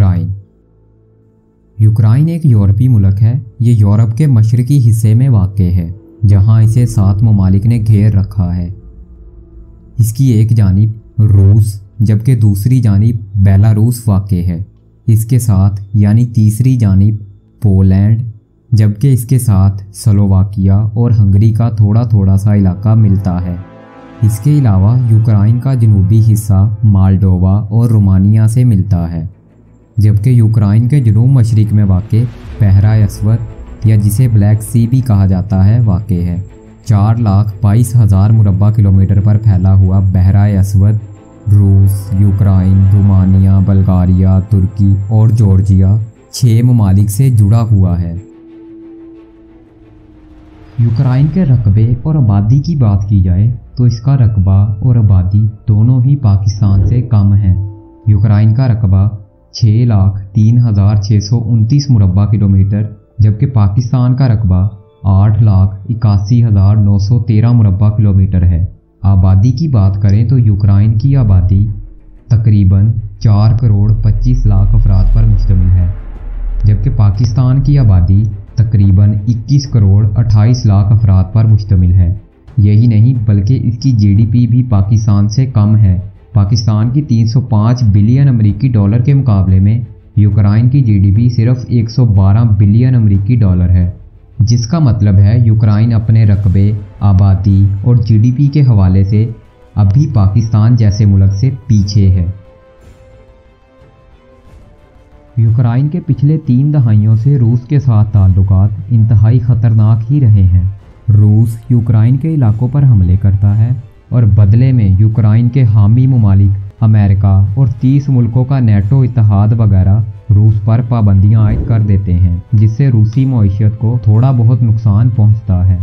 Ukraine. Ukraine एक यूरोपीय मुल्क है। ये यूरोप के मशरकी हिस्से में वाक़ है, जहाँ इसे 7 ममालिक ने घेर रखा है। इसकी एक जानिब रूस जबकि दूसरी जानिब बेलारूस वाक़ है। इसके साथ यानी तीसरी जानिब पोलैंड जबकि इसके साथ स्लोवाकिया और हंगरी का थोड़ा थोड़ा सा इलाका मिलता है। इसके अलावा यूक्रेन का जनूबी हिस्सा मालडोवा और रोमानिया से मिलता है, जबकि यूक्रेन के जनूब मशरिक में वाक़ बहरा अस्वद या जिसे ब्लैक सी भी कहा जाता है वाक़ है। 4,22,000 मुरब्बा किलोमीटर पर फैला हुआ बहरा अस्वद रूस, यूक्रेन, रोमानिया, बल्गारिया, तुर्की और जॉर्जिया 6 ममालिक से जुड़ा हुआ है। यूक्रेन के रकबे और आबादी की बात की जाए तो इसका रकबा और आबादी दोनों ही पाकिस्तान से कम है। यूक्रेन का रकबा 6,03,629 मुरब्बा किलोमीटर जबकि पाकिस्तान का रकबा 8,81,913 मुरब्बा किलोमीटर है। आबादी की बात करें तो यूक्रेन की आबादी तकरीबन 4,25,00,000 अफराद पर मुश्तमिल है, जबकि पाकिस्तान की आबादी तकरीबन 21,28,00,000 अफराद पर मुश्तमिल है। यही नहीं बल्कि इसकी जीडीपी भी पाकिस्तान से कम है। पाकिस्तान की 305 बिलियन अमेरिकी डॉलर के मुकाबले में यूक्रेन की जीडीपी सिर्फ 112 बिलियन अमेरिकी डॉलर है, जिसका मतलब है यूक्रेन अपने रकबे, आबादी और जीडीपी के हवाले से अभी पाकिस्तान जैसे मुल्क से पीछे है। यूक्रेन के पिछले 3 दहाइयों से रूस के साथ ताल्लुकात इंतहाई ख़तरनाक ही रहे हैं। रूस यूक्रेन के इलाकों पर हमले करता है और बदले में यूक्रेन के हामी ममालिक अमेरिका और 30 मुल्कों का नेटो इत्तेहाद वगैरह रूस पर पाबंदियां आयद कर देते हैं, जिससे रूसी मईशत को थोड़ा बहुत नुकसान पहुंचता है।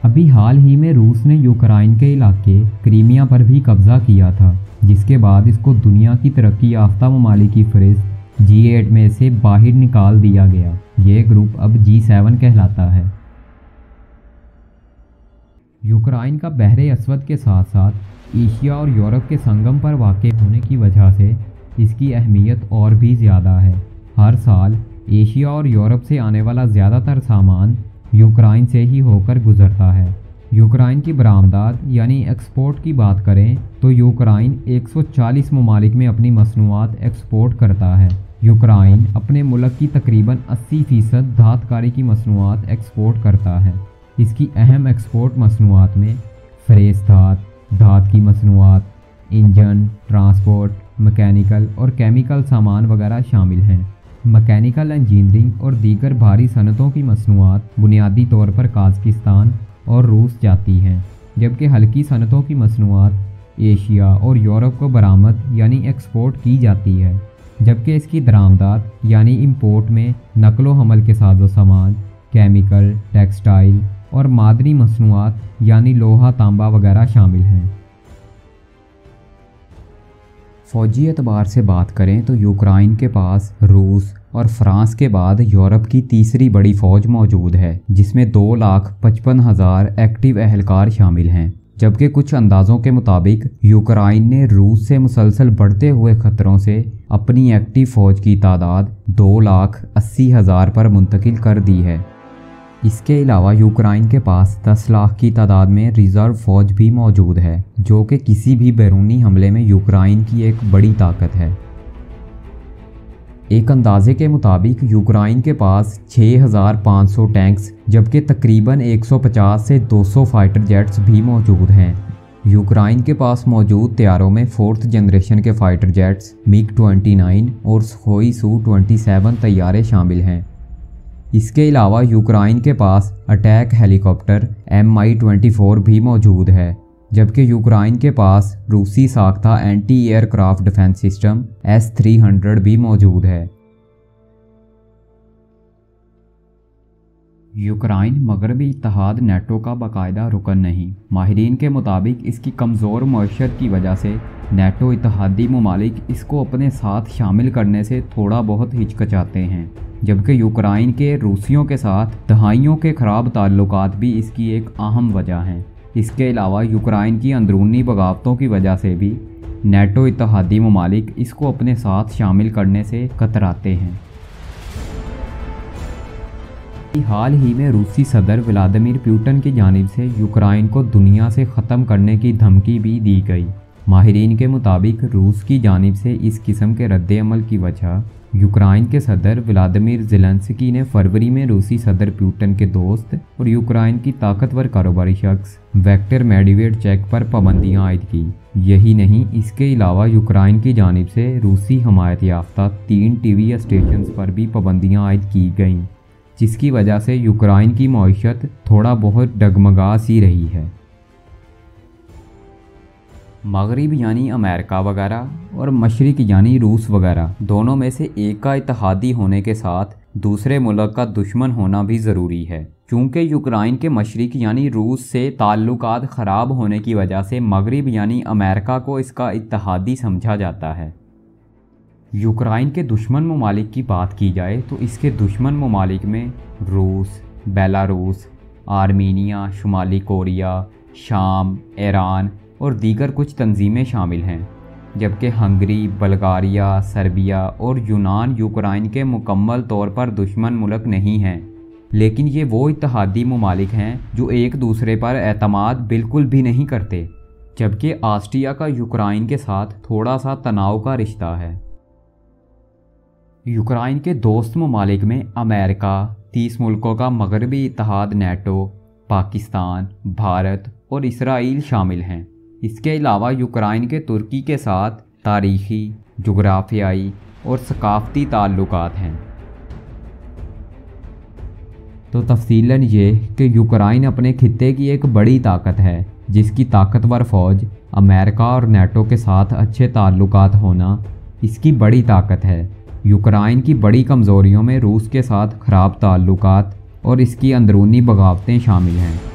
अभी हाल ही में रूस ने यूक्रेन के इलाके क्रीमिया पर भी कब्जा किया था, जिसके बाद इसको दुनिया की तरक्की याफ्ता ममालिक की फहरिस्त G8 में से बाहर निकाल दिया गया। ये ग्रुप अब G7 कहलाता है। यूक्रेन का बहरे अस्वद के साथ साथ एशिया और यूरोप के संगम पर वाक़ होने की वजह से इसकी अहमियत और भी ज़्यादा है। हर साल एशिया और यूरोप से आने वाला ज़्यादातर सामान यूक्रेन से ही होकर गुजरता है। यूक्रेन की बरामदात यानी एक्सपोर्ट की बात करें तो यूक्रेन 140 ममालिक में अपनी मसनूआत एक्सपोर्ट करता है। यूक्रेन अपने मुल्क की तकरीबन 80% धातकारी की मसनूआत एक्सपोर्ट करता है। इसकी अहम एक्सपोर्ट मसनूआत में फ्रेश धात की मसनूआत, इंजन, ट्रांसपोर्ट, मैकेनिकल और केमिकल सामान वगैरह शामिल हैं। मैकेनिकल इंजीनियरिंग और दीगर भारी सनतों की मसनूआत बुनियादी तौर पर काज़किस्तान और रूस जाती हैं, जबकि हल्की सनतों की मसनूआत एशिया और यूरोप को बरामद यानी एक्सपोर्ट की जाती है, जबकि इसकी दरामदात यानी इंपोर्ट में नकलो हमल के साजो सामान, केमिकल, टेक्सटाइल और मादनी मसनूआत यानी लोहा, तांबा वगैरह शामिल हैं। फ़ौजी एतबार से बात करें तो यूक्रेन के पास रूस और फ्रांस के बाद यूरोप की तीसरी बड़ी फ़ौज मौजूद है, जिसमें 2,55,000 एक्टिव अहलकार शामिल हैं, जबकि कुछ अंदाज़ों के मुताबिक यूक्रेन ने रूस से मुसलसल बढ़ते हुए ख़तरों से अपनी एक्टिव फ़ौज की तादाद 2,80,000 पर मुंतकिल कर दी है। इसके अलावा यूक्रेन के पास 10 लाख की तादाद में रिज़र्व फ़ौज भी मौजूद है, जो कि किसी भी बैरूनी हमले में यूक्रेन की एक बड़ी ताकत है। एक अंदाजे के मुताबिक यूक्रेन के पास 6,500 टैंक्स जबकि तकरीबन 150 से 200 फाइटर जेट्स भी मौजूद हैं। यूक्रेन के पास मौजूद तैयारों में 4th जनरेशन के फाइटर जेट्स MiG-29 और सुखोई Su-27 तैयारे शामिल हैं। इसके अलावा यूक्रेन के पास अटैक हेलीकॉप्टर Mi-24 भी मौजूद है, जबकि यूक्रेन के पास रूसी साख्ता anti aircraft defence system S-300 भी मौजूद है। यूक्रेन मगरबी इत्तेहाद नेटो का बाकायदा रुकन नहीं। माहिरीन के मुताबिक इसकी कमज़ोर मईशत की वजह से नेटो इत्तेहादी ममालिक इसको अपने साथ शामिल करने से थोड़ा बहुत हिचकिचाते हैं, जबकि यूक्रेन के रूसियों के साथ दहाइयों के ख़राब ताल्लुकात भी इसकी एक अहम वजह हैं। इसके अलावा यूक्रेन की अंदरूनी बगावतों की वजह से भी नेटो इत्तेहादी ममालिक इसको अपने साथ शामिल करने से कतराते हैं। हाल ही में रूसी सदर व्लादिमीर पुतिन की जानिब से यूक्रेन को दुनिया से ख़त्म करने की धमकी भी दी गई। माहिरीन के मुताबिक रूस की जानिब से इस किस्म के रद्द-ए-अमल की वजह यूक्रेन के सदर व्लादिमीर ज़ेलेंस्की ने फरवरी में रूसी सदर पुतिन के दोस्त और यूक्रेन की ताकतवर कारोबारी शख्स विक्टर मेडवेडेव पर पाबंदियां आयद की। यही नहीं, इसके अलावा यूक्रेन की जानिब से रूसी हमायत याफ्ता 3 टीवी स्टेशन पर भी पाबंदियां आयद की गईं, जिसकी वजह से यूक्रेन की मईशत थोड़ा बहुत डगमगा सी रही है। मगरिब यानी अमेरिका वगैरह और मशरिक यानी रूस वगैरह, दोनों में से एक का इत्तेहादी होने के साथ दूसरे मुल्क का दुश्मन होना भी ज़रूरी है। चूँकि यूक्रेन के मशरिक यानी रूस से ताल्लुकात ख़राब होने की वजह से मगरिब यानी अमेरिका को इसका इत्तेहादी समझा जाता है। यूक्रेन के दुश्मन ममालिक की बात की जाए तो इसके दुश्मन ममालिक में रूस, बेलारूस, आर्मीनिया, शुमाली कोरिया, शाम, ईरान और दीगर कुछ तंजीमें शामिल हैं, जबकि हंगरी, बल्गारिया, सर्बिया और यूनान यूक्रेन के मुकम्मल तौर पर दुश्मन मुल्क नहीं हैं, लेकिन ये वो इत्तेहादी ममालिक हैं जो एक दूसरे पर एतमाद बिल्कुल भी नहीं करते, जबकि ऑस्ट्रिया का यूक्रेन के साथ थोड़ा सा तनाव का रिश्ता है। यूक्रेन के दोस्त ममालिक में अमेरिका, 30 मुल्कों का मगरबी इत्तेहाद नेटो, पाकिस्तान, भारत और इसराइल शामिल हैं। इसके अलावा यूक्रेन के तुर्की के साथ तारीख़ी, जुग्राफियाई और सकाफ़ती ताल्लुकात हैं। तो तफसीलन ये कि यूक्रेन अपने खित्ते की एक बड़ी ताकत है, जिसकी ताकतवर फ़ौज, अमेरिका और नेटो के साथ अच्छे ताल्लुकात होना इसकी बड़ी ताकत है। यूक्रेन की बड़ी कमज़ोरियों में रूस के साथ ख़राब ताल्लुकात और इसकी अंदरूनी बगावतें शामिल हैं।